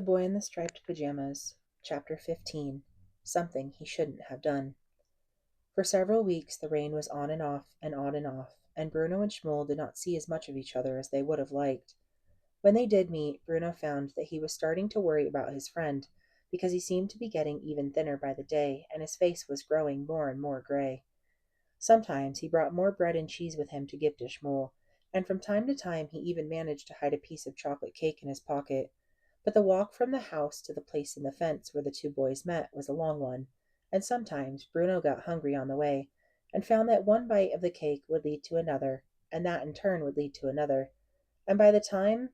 The Boy in the Striped Pajamas, Chapter 15. Something He Shouldn't Have Done. For several weeks the rain was on and off and on and off, and Bruno and Schmoll did not see as much of each other as they would have liked. When they did meet, Bruno found that he was starting to worry about his friend, because he seemed to be getting even thinner by the day, and his face was growing more and more gray. Sometimes he brought more bread and cheese with him to give to Schmoll, and from time to time he even managed to hide a piece of chocolate cake in his pocket. But the walk from the house to the place in the fence where the two boys met was a long one, and sometimes Bruno got hungry on the way, and found that one bite of the cake would lead to another, and that in turn would lead to another, and by the time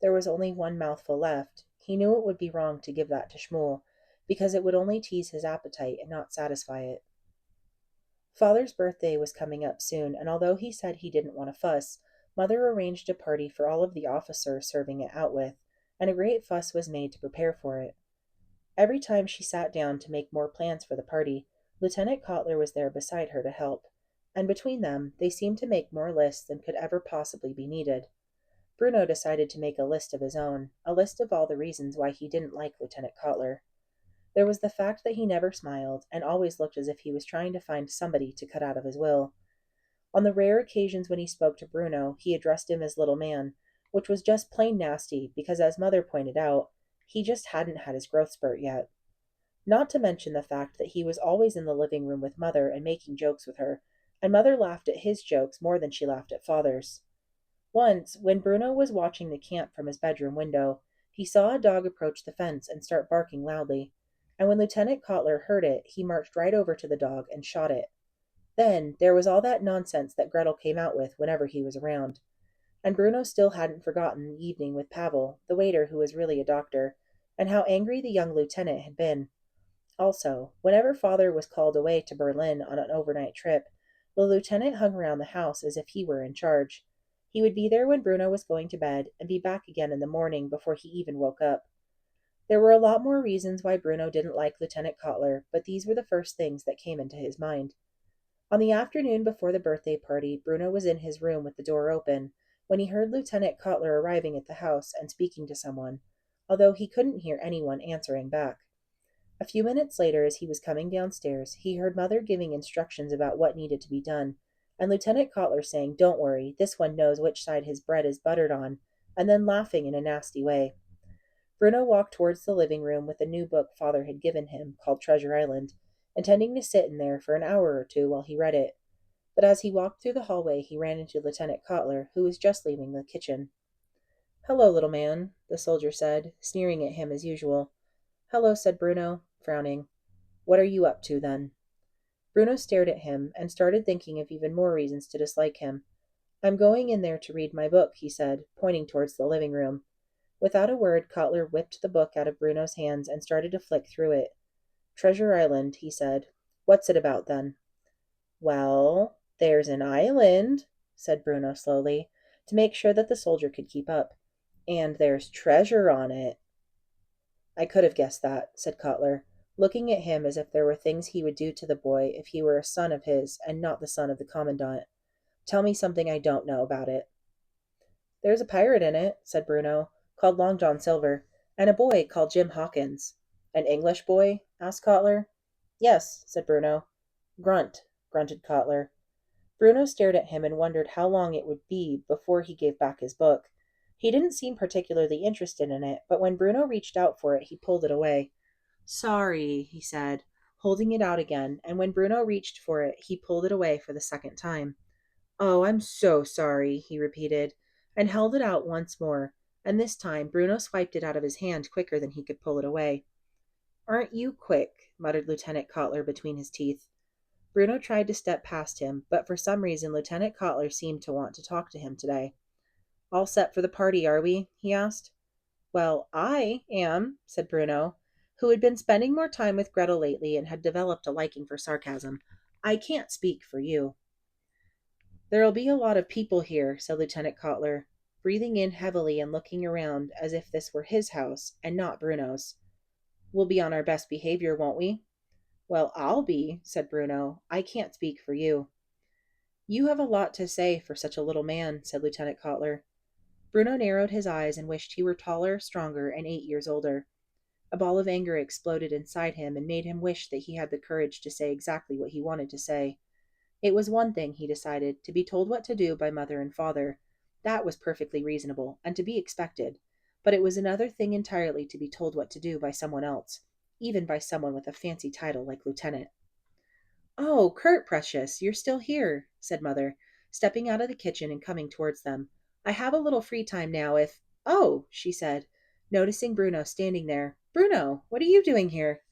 there was only one mouthful left, he knew it would be wrong to give that to Schmoll, because it would only tease his appetite and not satisfy it. Father's birthday was coming up soon, and although he said he didn't want to fuss, Mother arranged a party for all of the officers serving it out with, and a great fuss was made to prepare for it. Every time she sat down to make more plans for the party, Lieutenant Cotler was there beside her to help, and between them they seemed to make more lists than could ever possibly be needed. Bruno decided to make a list of his own, a list of all the reasons why he didn't like Lieutenant Cotler. There was the fact that he never smiled, and always looked as if he was trying to find somebody to cut out of his will. On the rare occasions when he spoke to Bruno, he addressed him as little man, which was just plain nasty because, as Mother pointed out, he just hadn't had his growth spurt yet. Not to mention the fact that he was always in the living room with Mother and making jokes with her, and Mother laughed at his jokes more than she laughed at Father's. Once, when Bruno was watching the camp from his bedroom window, he saw a dog approach the fence and start barking loudly, and when Lieutenant Cotler heard it, he marched right over to the dog and shot it. Then there was all that nonsense that Gretel came out with whenever he was around. And Bruno still hadn't forgotten the evening with Pavel, the waiter who was really a doctor, and how angry the young lieutenant had been. Also, whenever Father was called away to Berlin on an overnight trip, the lieutenant hung around the house as if he were in charge. He would be there when Bruno was going to bed and be back again in the morning before he even woke up. There were a lot more reasons why Bruno didn't like Lieutenant Cotler, but these were the first things that came into his mind. On the afternoon before the birthday party, Bruno was in his room with the door open when he heard Lieutenant Cotler arriving at the house and speaking to someone, although he couldn't hear anyone answering back. A few minutes later, as he was coming downstairs, he heard Mother giving instructions about what needed to be done, and Lieutenant Cotler saying, "Don't worry, this one knows which side his bread is buttered on," and then laughing in a nasty way. Bruno walked towards the living room with a new book Father had given him, called Treasure Island, intending to sit in there for an hour or two while he read it. But as he walked through the hallway, he ran into Lieutenant Cotler, who was just leaving the kitchen. "Hello, little man," the soldier said, sneering at him as usual. "Hello," said Bruno, frowning. "What are you up to, then?" Bruno stared at him and started thinking of even more reasons to dislike him. "I'm going in there to read my book," he said, pointing towards the living room. Without a word, Cotler whipped the book out of Bruno's hands and started to flick through it. "Treasure Island," he said. "What's it about, then?" "Well, there's an island," said Bruno slowly, to make sure that the soldier could keep up. "And there's treasure on it." "I could have guessed that," said Cotler, looking at him as if there were things he would do to the boy if he were a son of his and not the son of the commandant. "Tell me something I don't know about it." "There's a pirate in it," said Bruno, "called Long John Silver, and a boy called Jim Hawkins." "An English boy?" asked Cotler. "Yes," said Bruno. "Grunt," grunted Cotler. Bruno stared at him and wondered how long it would be before he gave back his book. He didn't seem particularly interested in it, but when Bruno reached out for it, he pulled it away. "Sorry," he said, holding it out again, and when Bruno reached for it, he pulled it away for the second time. "Oh, I'm so sorry," he repeated, and held it out once more, and this time Bruno swiped it out of his hand quicker than he could pull it away. "Aren't you quick?" muttered Lieutenant Cotler between his teeth. Bruno tried to step past him, but for some reason Lieutenant Cotler seemed to want to talk to him today. "All set for the party, are we?" he asked. "Well, I am," said Bruno, who had been spending more time with Gretel lately and had developed a liking for sarcasm. "I can't speak for you." "There'll be a lot of people here," said Lieutenant Cotler, breathing in heavily and looking around as if this were his house and not Bruno's. "We'll be on our best behavior, won't we?" "Well, I'll be," said Bruno. "I can't speak for you." "You have a lot to say for such a little man," said Lieutenant Cotler. Bruno narrowed his eyes and wished he were taller, stronger, and 8 years older. A ball of anger exploded inside him and made him wish that he had the courage to say exactly what he wanted to say. It was one thing, he decided, to be told what to do by mother and father. That was perfectly reasonable, and to be expected. But it was another thing entirely to be told what to do by someone else, even by someone with a fancy title like lieutenant. "Oh, Kurt, precious, you're still here," said Mother, stepping out of the kitchen and coming towards them. "I have a little free time now if—" "Oh," she said, noticing Bruno standing there. "Bruno, what are you doing here?"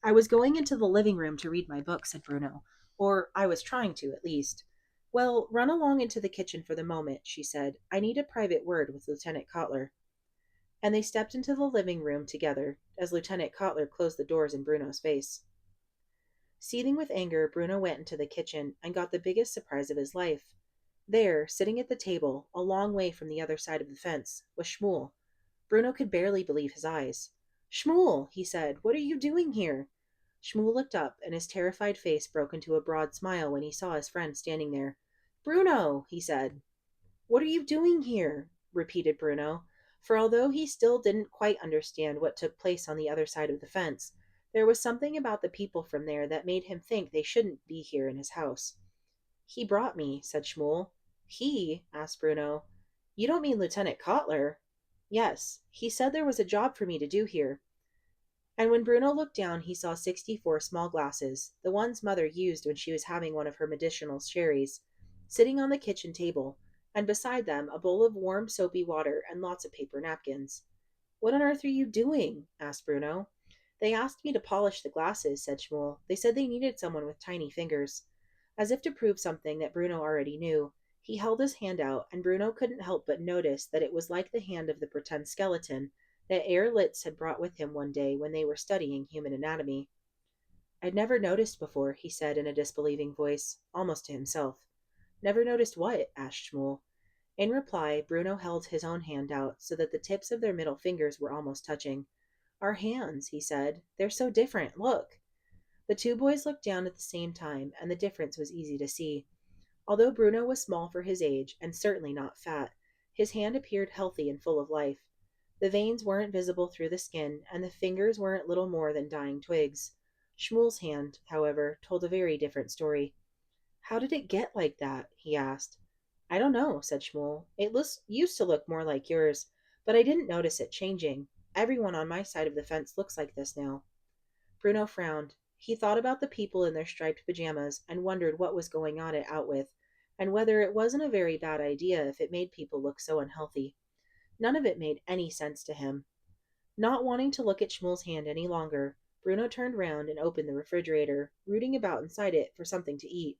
"I was going into the living room to read my book," said Bruno. "Or I was trying to, at least." "Well, run along into the kitchen for the moment," she said. "I need a private word with Lieutenant Cotler." And they stepped into the living room together as Lieutenant Cotler closed the doors in Bruno's face. Seething with anger, Bruno went into the kitchen and got the biggest surprise of his life. There, sitting at the table, a long way from the other side of the fence, was Shmuel. Bruno could barely believe his eyes. "Shmuel," he said, "what are you doing here?" Shmuel looked up, and his terrified face broke into a broad smile when he saw his friend standing there. "Bruno," he said. "What are you doing here?" repeated Bruno, for although he still didn't quite understand what took place on the other side of the fence, there was something about the people from there that made him think they shouldn't be here in his house. "He brought me," said Shmuel. "He?" asked Bruno. "You don't mean Lieutenant Cotler?" "Yes. He said there was a job for me to do here." And when Bruno looked down, he saw 64 small glasses, the ones Mother used when she was having one of her medicinal sherries, sitting on the kitchen table, and beside them a bowl of warm, soapy water and lots of paper napkins. "What on earth are you doing?" asked Bruno. "They asked me to polish the glasses," said Shmuel. "They said they needed someone with tiny fingers." As if to prove something that Bruno already knew, he held his hand out, and Bruno couldn't help but notice that it was like the hand of the pretend skeleton that Herr Litz had brought with him one day when they were studying human anatomy. "I'd never noticed before," he said in a disbelieving voice, almost to himself. "Never noticed what?" asked Shmuel. In reply, Bruno held his own hand out so that the tips of their middle fingers were almost touching. "Our hands," he said. "They're so different. Look." The two boys looked down at the same time, and the difference was easy to see. Although Bruno was small for his age, and certainly not fat, his hand appeared healthy and full of life. The veins weren't visible through the skin, and the fingers weren't little more than dying twigs. Shmuel's hand, however, told a very different story. "How did it get like that?" he asked. "I don't know," said Shmuel. "Used to look more like yours, but I didn't notice it changing. Everyone on my side of the fence looks like this now." Bruno frowned. He thought about the people in their striped pajamas and wondered what was going on at Outwith, and whether it wasn't a very bad idea if it made people look so unhealthy. None of it made any sense to him. Not wanting to look at Shmuel's hand any longer, Bruno turned round and opened the refrigerator, rooting about inside it for something to eat.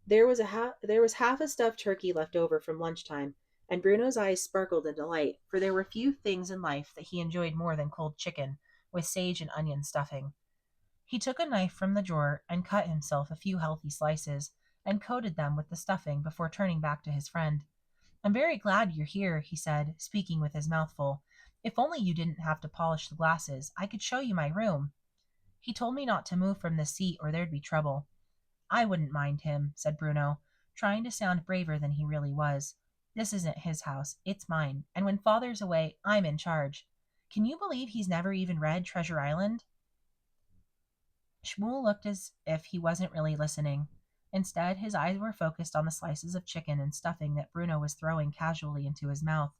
There was half a stuffed turkey left over from lunchtime, and Bruno's eyes sparkled in delight, for there were few things in life that he enjoyed more than cold chicken, with sage and onion stuffing. He took a knife from the drawer and cut himself a few healthy slices, and coated them with the stuffing before turning back to his friend. "I'm very glad you're here," he said, speaking with his mouth full. "If only you didn't have to polish the glasses, I could show you my room." "He told me not to move from this seat or there'd be trouble." "I wouldn't mind him," said Bruno, trying to sound braver than he really was. "This isn't his house, it's mine, and when Father's away, I'm in charge. Can you believe he's never even read Treasure Island?" Shmuel looked as if he wasn't really listening. Instead, his eyes were focused on the slices of chicken and stuffing that Bruno was throwing casually into his mouth.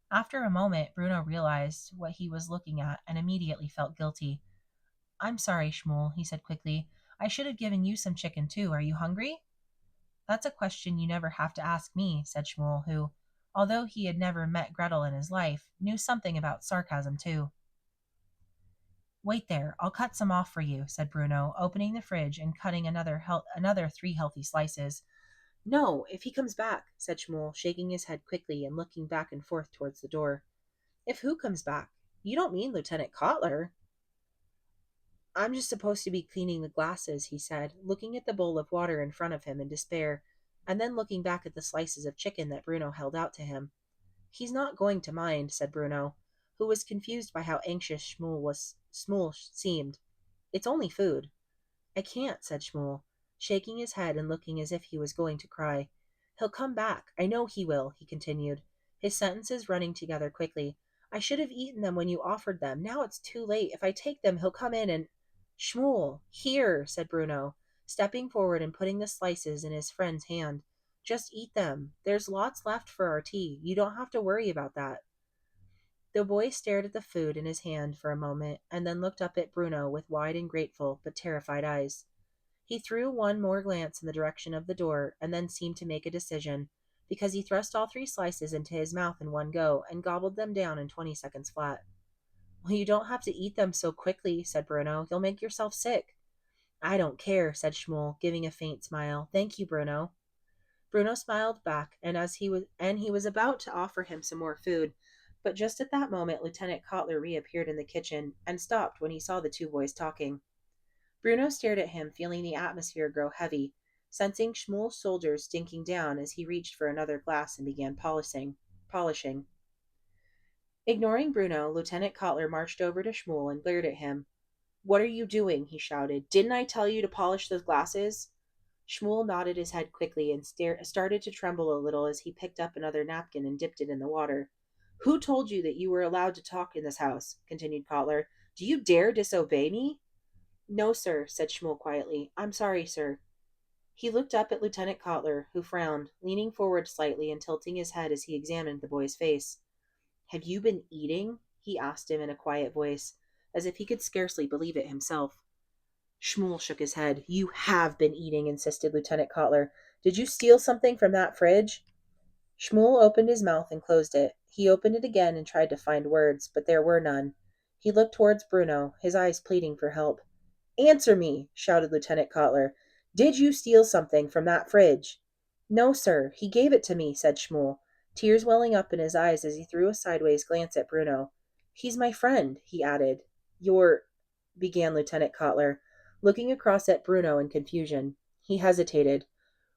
After a moment, Bruno realized what he was looking at and immediately felt guilty. "I'm sorry, Shmuel," he said quickly. "I should have given you some chicken too. Are you hungry?" "That's a question you never have to ask me," said Shmuel, who, although he had never met Gretel in his life, knew something about sarcasm too. "Wait there, I'll cut some off for you," said Bruno, opening the fridge and cutting another 3 healthy slices. "No, if he comes back," said Shmuel, shaking his head quickly and looking back and forth towards the door. "If who comes back? You don't mean Lieutenant Cotler?" "I'm just supposed to be cleaning the glasses," he said, looking at the bowl of water in front of him in despair, and then looking back at the slices of chicken that Bruno held out to him. "He's not going to mind," said Bruno, who was confused by how anxious Shmuel seemed. "It's only food." "I can't," said Shmuel, shaking his head and looking as if he was going to cry. "He'll come back. I know he will," he continued. his sentences running together quickly. I should have eaten them when you offered them. Now it's too late. If I take them, he'll come in and. Shmuel, here, said Bruno, stepping forward and putting the slices in his friend's hand. Just eat them. There's lots left for our tea. You don't have to worry about that. The boy stared at the food in his hand for a moment, and then looked up at Bruno with wide and grateful but terrified eyes. He threw one more glance in the direction of the door, and then seemed to make a decision, because he thrust all 3 slices into his mouth in one go, and gobbled them down in 20 seconds flat. Well, you don't have to eat them so quickly, said Bruno. You'll make yourself sick. I don't care, said Shmuel, giving a faint smile. Thank you, Bruno. Bruno smiled back, and he was about to offer him some more food, but just at that moment Lieutenant Kotler reappeared in the kitchen and stopped when he saw the 2 boys talking. Bruno stared at him, feeling the atmosphere grow heavy, sensing Shmuel's shoulders sinking down as he reached for another glass and began polishing. Ignoring Bruno, Lieutenant Kotler marched over to Shmuel and glared at him. What are you doing? He shouted. Didn't I tell you to polish those glasses? Shmuel nodded his head quickly and started to tremble a little as he picked up another napkin and dipped it in the water. Who told you that you were allowed to talk in this house? Continued Kotler. Do you dare disobey me? No, sir, said Shmuel quietly. I'm sorry, sir. He looked up at Lieutenant Kotler, who frowned, leaning forward slightly and tilting his head as he examined the boy's face. Have you been eating? He asked him in a quiet voice, as if he could scarcely believe it himself. Shmuel shook his head. You have been eating, insisted Lieutenant Kotler. Did you steal something from that fridge? Shmuel opened his mouth and closed it. He opened it again and tried to find words, but there were none. He looked towards Bruno, his eyes pleading for help. Answer me, shouted Lieutenant Kotler. Did you steal something from that fridge? No, sir. He gave it to me, said Shmuel, tears welling up in his eyes as he threw a sideways glance at Bruno. He's my friend, he added. Your... began Lieutenant Kotler, looking across at Bruno in confusion. He hesitated.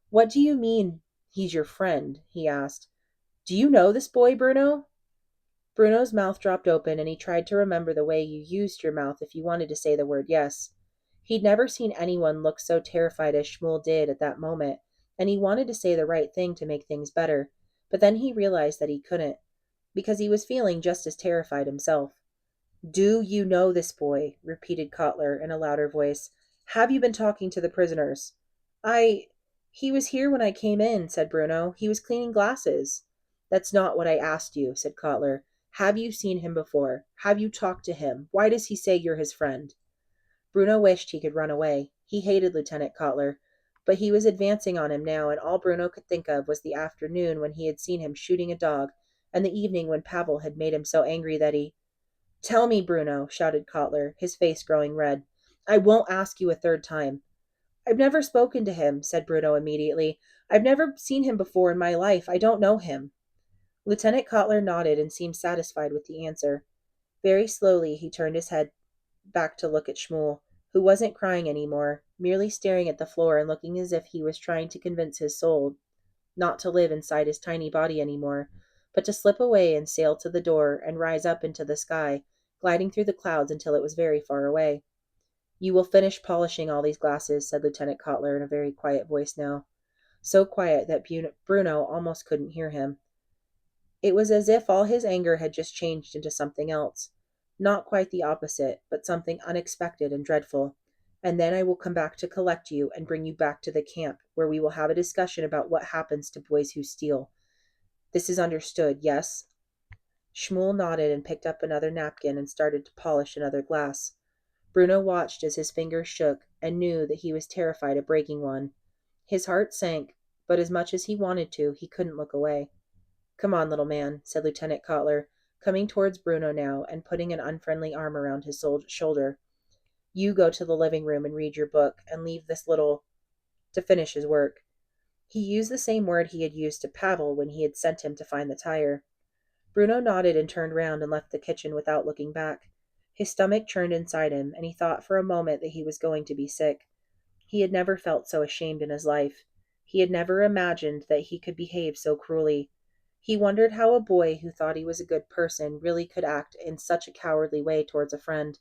What do you mean, he's your friend? He asked. Do you know this boy, Bruno? Bruno's mouth dropped open, and he tried to remember the way you used your mouth if you wanted to say the word yes. He'd never seen anyone look so terrified as Shmuel did at that moment, and he wanted to say the right thing to make things better, but then he realized that he couldn't, because he was feeling just as terrified himself. Do you know this boy? Repeated Kotler in a louder voice. Have you been talking to the prisoners? I... He was here when I came in, said Bruno. He was cleaning glasses. That's not what I asked you, said Kotler. Have you seen him before? Have you talked to him? Why does he say you're his friend? Bruno wished he could run away. He hated Lieutenant Kotler, but he was advancing on him now, and all Bruno could think of was the afternoon when he had seen him shooting a dog, and the evening when Pavel had made him so angry that he... Tell me, Bruno, shouted Kotler, his face growing red. I won't ask you a third time. I've never spoken to him, said Bruno immediately. I've never seen him before in my life. I don't know him. Lieutenant Kotler nodded and seemed satisfied with the answer. Very slowly he turned his head back to look at Shmuel, who wasn't crying any more, merely staring at the floor and looking as if he was trying to convince his soul not to live inside his tiny body any more, but to slip away and sail to the door and rise up into the sky, gliding through the clouds until it was very far away. You will finish polishing all these glasses, said Lieutenant Kotler in a very quiet voice now, so quiet that Bruno almost couldn't hear him. It was as if all his anger had just changed into something else. Not quite the opposite, but something unexpected and dreadful. And then I will come back to collect you and bring you back to the camp, where we will have a discussion about what happens to boys who steal. This is understood, yes? Shmuel nodded and picked up another napkin and started to polish another glass. Bruno watched as his fingers shook and knew that he was terrified of breaking one. His heart sank, but as much as he wanted to, he couldn't look away. Come on, little man, said Lieutenant Kotler, coming towards Bruno now and putting an unfriendly arm around his shoulder. You go to the living room and read your book, and leave this little... to finish his work. He used the same word he had used to Pavel when he had sent him to find the tire. Bruno nodded and turned round and left the kitchen without looking back. His stomach churned inside him, and he thought for a moment that he was going to be sick. He had never felt so ashamed in his life. He had never imagined that he could behave so cruelly. He wondered how a boy who thought he was a good person really could act in such a cowardly way towards a friend.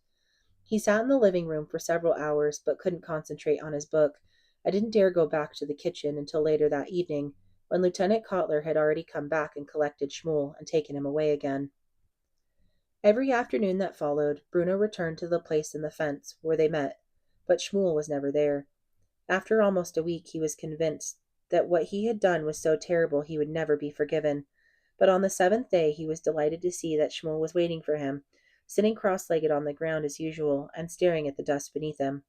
He sat in the living room for several hours, but couldn't concentrate on his book. I didn't dare go back to the kitchen until later that evening, when Lieutenant Kotler had already come back and collected Schmuel and taken him away again. Every afternoon that followed, Bruno returned to the place in the fence where they met, but Schmuel was never there. After almost a week he was convinced that what he had done was so terrible he would never be forgiven. But on the seventh day he was delighted to see that Schmuel was waiting for him, sitting cross-legged on the ground as usual, and staring at the dust beneath him.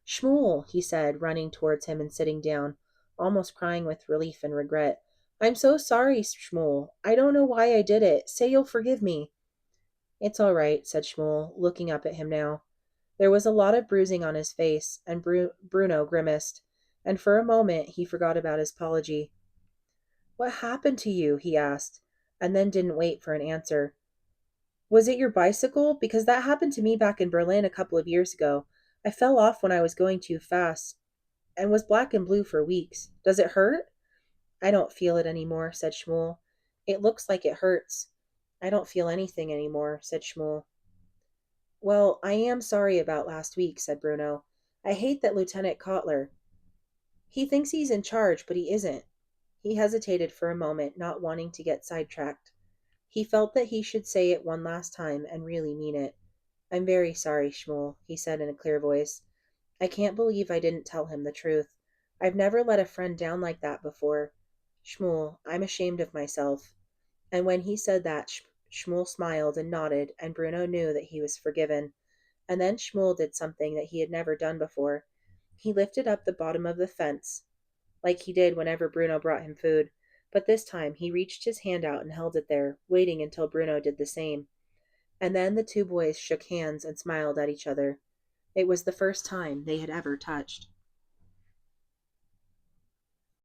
"Schmuel," he said, running towards him and sitting down, almost crying with relief and regret. "I'm so sorry, Schmuel. I don't know why I did it. Say you'll forgive me." "It's all right," said Schmuel, looking up at him now. There was a lot of bruising on his face, and Bruno grimaced, and for a moment he forgot about his apology. "What happened to you?" he asked, and then didn't wait for an answer. "Was it your bicycle? Because that happened to me back in Berlin a couple of years ago. I fell off when I was going too fast, and was black and blue for weeks. Does it hurt?" "I don't feel it anymore," said Schmuel. "It looks like it hurts." "I don't feel anything anymore," said Schmuel. "Well, I am sorry about last week," said Bruno. "I hate that Lieutenant Kotler. He thinks he's in charge, but he isn't." He hesitated for a moment, not wanting to get sidetracked. He felt that he should say it one last time and really mean it. "I'm very sorry, Schmuel," he said in a clear voice. "I can't believe I didn't tell him the truth. I've never let a friend down like that before. Schmuel, I'm ashamed of myself." And when he said that, Schmuel smiled and nodded, and Bruno knew that he was forgiven. And then Schmuel did something that he had never done before. He lifted up the bottom of the fence, like he did whenever Bruno brought him food. But this time he reached his hand out and held it there, waiting until Bruno did the same. And then the two boys shook hands and smiled at each other. It was the first time they had ever touched.